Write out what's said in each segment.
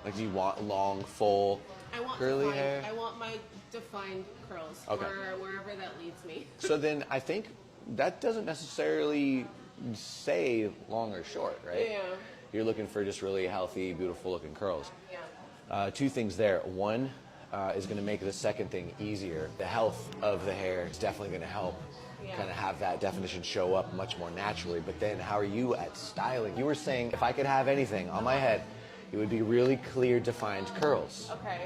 Like, do you want long, full, curly hair? I want my defined curls. Okay. Wherever that leads me. So then I think that doesn't necessarily say long or short, right? Yeah. You're looking for just really healthy, beautiful looking curls. Yeah. Two things there. One is going to make the second thing easier. The health of the hair is definitely going to help kind of have that definition show up much more naturally. But then how are you at styling? You were saying if I could have anything on my head, it would be really clear, defined curls. Okay.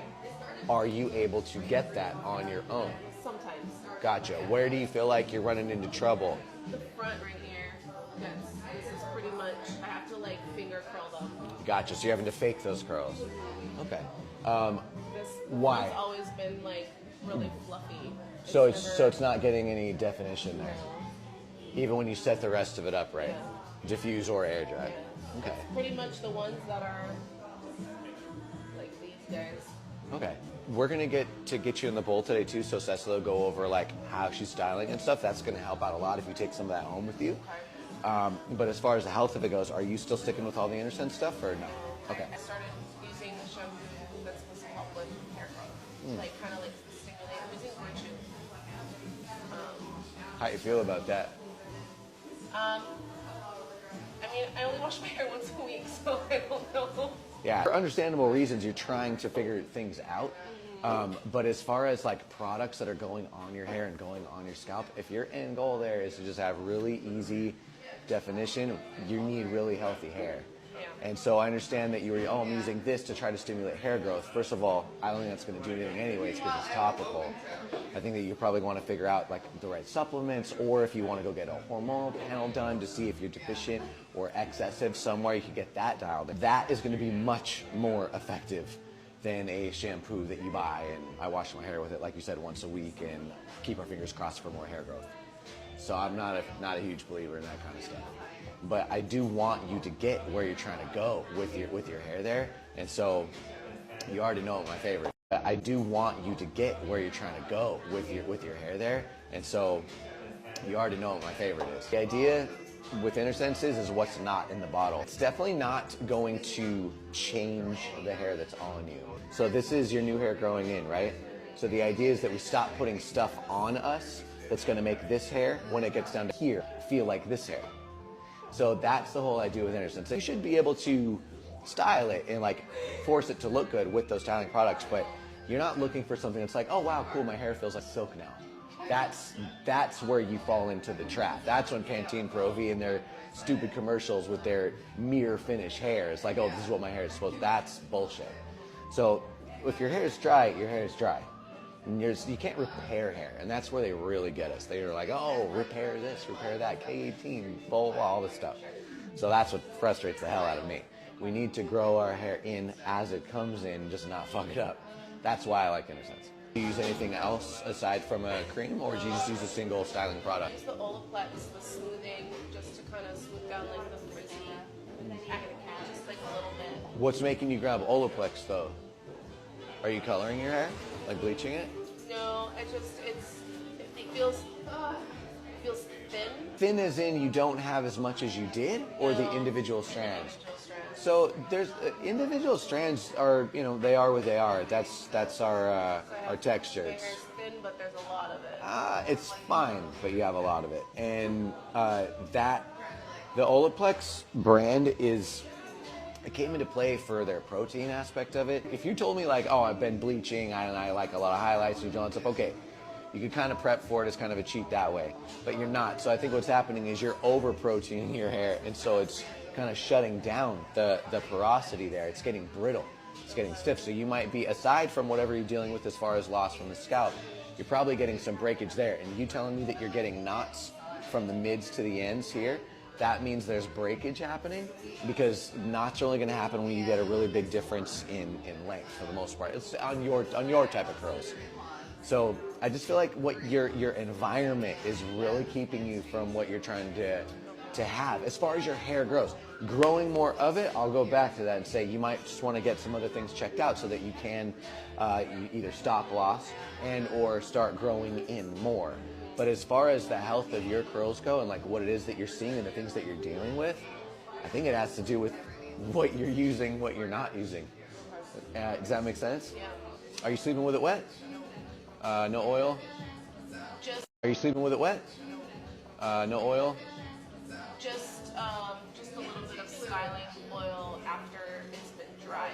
Are you able to get that on your own? Sometimes. Gotcha. Where do you feel like you're running into trouble? The front right here. This is pretty much, I have to like finger curl them. Gotcha. So you're having to fake those curls. Okay. This Why? has always been like really fluffy. So it's not getting any definition there, even when you set the rest of it up right, diffuse or air dry. Yeah. Okay. It's pretty much the ones that are like these guys. Okay. We're gonna get you in the bowl today too, so Cecily will go over like how she's styling and stuff. That's gonna help out a lot if you take some of that home with you. But as far as the health of it goes, are you still sticking with all the Intersense stuff or no? Okay. I started using the shampoo that's supposed to help with hair growth, like kind of like stimulate. I'm using Virtue. How you feel about that? I mean, I only wash my hair once a week, so I don't know. Yeah, for understandable reasons, you're trying to figure things out. But as far as like products that are going on your hair and going on your scalp, if your end goal there is to just have really easy definition, you need really healthy hair. Yeah. And so I understand that you were, I'm using this to try to stimulate hair growth. First of all, I don't think that's going to do anything anyways because it's topical. I think that you probably want to figure out like the right supplements, or if you want to go get a hormonal panel done to see if you're deficient or excessive somewhere, you can get that dialed in. That is going to be much more effective than a shampoo that you buy and I wash my hair with it, like you said, once a week and keep our fingers crossed for more hair growth. So I'm not a huge believer in that kind of stuff. But I do want you to get where you're trying to go with your hair there. And so you already know what my favorite. I do want you to get where you're trying to go with your hair there. And so you already know what my favorite is. The idea with Intersense is what's not in the bottle. It's definitely not going to change the hair that's on you. So this is your new hair growing in, right? So the idea is that we stop putting stuff on us that's going to make this hair, when it gets down to here, feel like this hair. So that's the whole idea with Intersense. You should be able to style it and like force it to look good with those styling products, but you're not looking for something that's like, oh wow, cool, my hair feels like silk now. That's where you fall into the trap. That's when Pantene Pro V and their stupid commercials with their mirror finish hair, it's like, oh, this is what my hair is supposed to. That's bullshit. So if your hair is dry, your hair is dry. And you can't repair hair, and that's where they really get us. They're like, oh, repair this, repair that, K18, blah, blah, all this stuff. So that's what frustrates the hell out of me. We need to grow our hair in as it comes in, just not fuck it up. That's why I like Intersense. Do you use anything else aside from a cream, or do you just use a single styling product? It's the Olaplex, the smoothing, just to kind of smooth down like the frizzy, just like a little bit. What's making you grab Olaplex though? Are you coloring your hair? Like bleaching it? No, it feels thin. Thin as in you don't have as much as you did, or the individual strands? So there's individual strands are, they are what they are. That's our texture. My hair's thin, but there's a lot of it. It's fine, but you have a lot of it. And the Olaplex brand it came into play for their protein aspect of it. If you told me like, oh, I've been bleaching and I like a lot of highlights and all that stuff, okay, you could kind of prep for it as kind of a cheat that way, but you're not. So I think what's happening is you're over proteining your hair, and so it's kind of shutting down the porosity there. It's getting brittle, it's getting stiff. So you might be, aside from whatever you're dealing with as far as loss from the scalp, you're probably getting some breakage there. And you telling me that you're getting knots from the mids to the ends here, that means there's breakage happening, because knots are only going to happen when you get a really big difference in length for the most part. It's on your type of curls. So I just feel like what your environment is really keeping you from what you're trying to have as far as your hair grows. Growing more of it, I'll go back to that and say you might just want to get some other things checked out so that you can either stop loss and or start growing in more. But as far as the health of your curls go and like what it is that you're seeing and the things that you're dealing with, I think it has to do with what you're using, what you're not using. Does that make sense? Yeah. Are you sleeping with it wet? No oil? Just Are you sleeping with it wet? No oil? just a little bit of styling oil after it's been dried.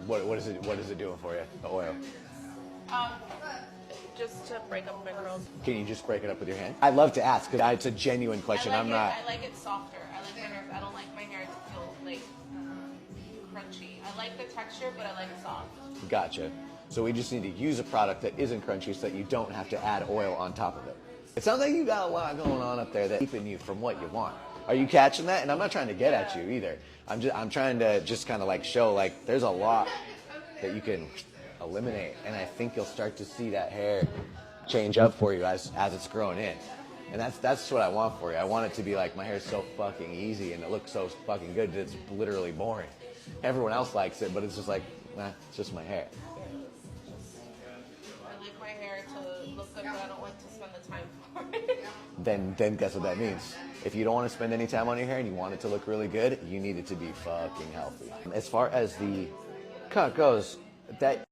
What is it doing for you, the oil? Just to break up my curls. Can you just break it up with your hand? I'd love to ask, because it's a genuine question. I like it softer. I like my hair. I don't like my hair to feel like crunchy. I like the texture, but I like it soft. Gotcha. So we just need to use a product that isn't crunchy so that you don't have to add oil on top of it. It sounds like you got a lot going on up there that's keeping you from what you want. Are you catching that? And I'm not trying to get at you either. I'm trying to just kind of like show like there's a lot that you can eliminate, and I think you'll start to see that hair change up for you as it's growing in. And that's what I want for you. I want it to be like my hair's so fucking easy and it looks so fucking good that it's literally boring. Everyone else likes it, but it's just like, nah, it's just my hair. I like my hair to look good, but I don't like to spend the time for it. Then guess what that means? If you don't want to spend any time on your hair and you want it to look really good, you need it to be fucking healthy. As far as the cut goes, that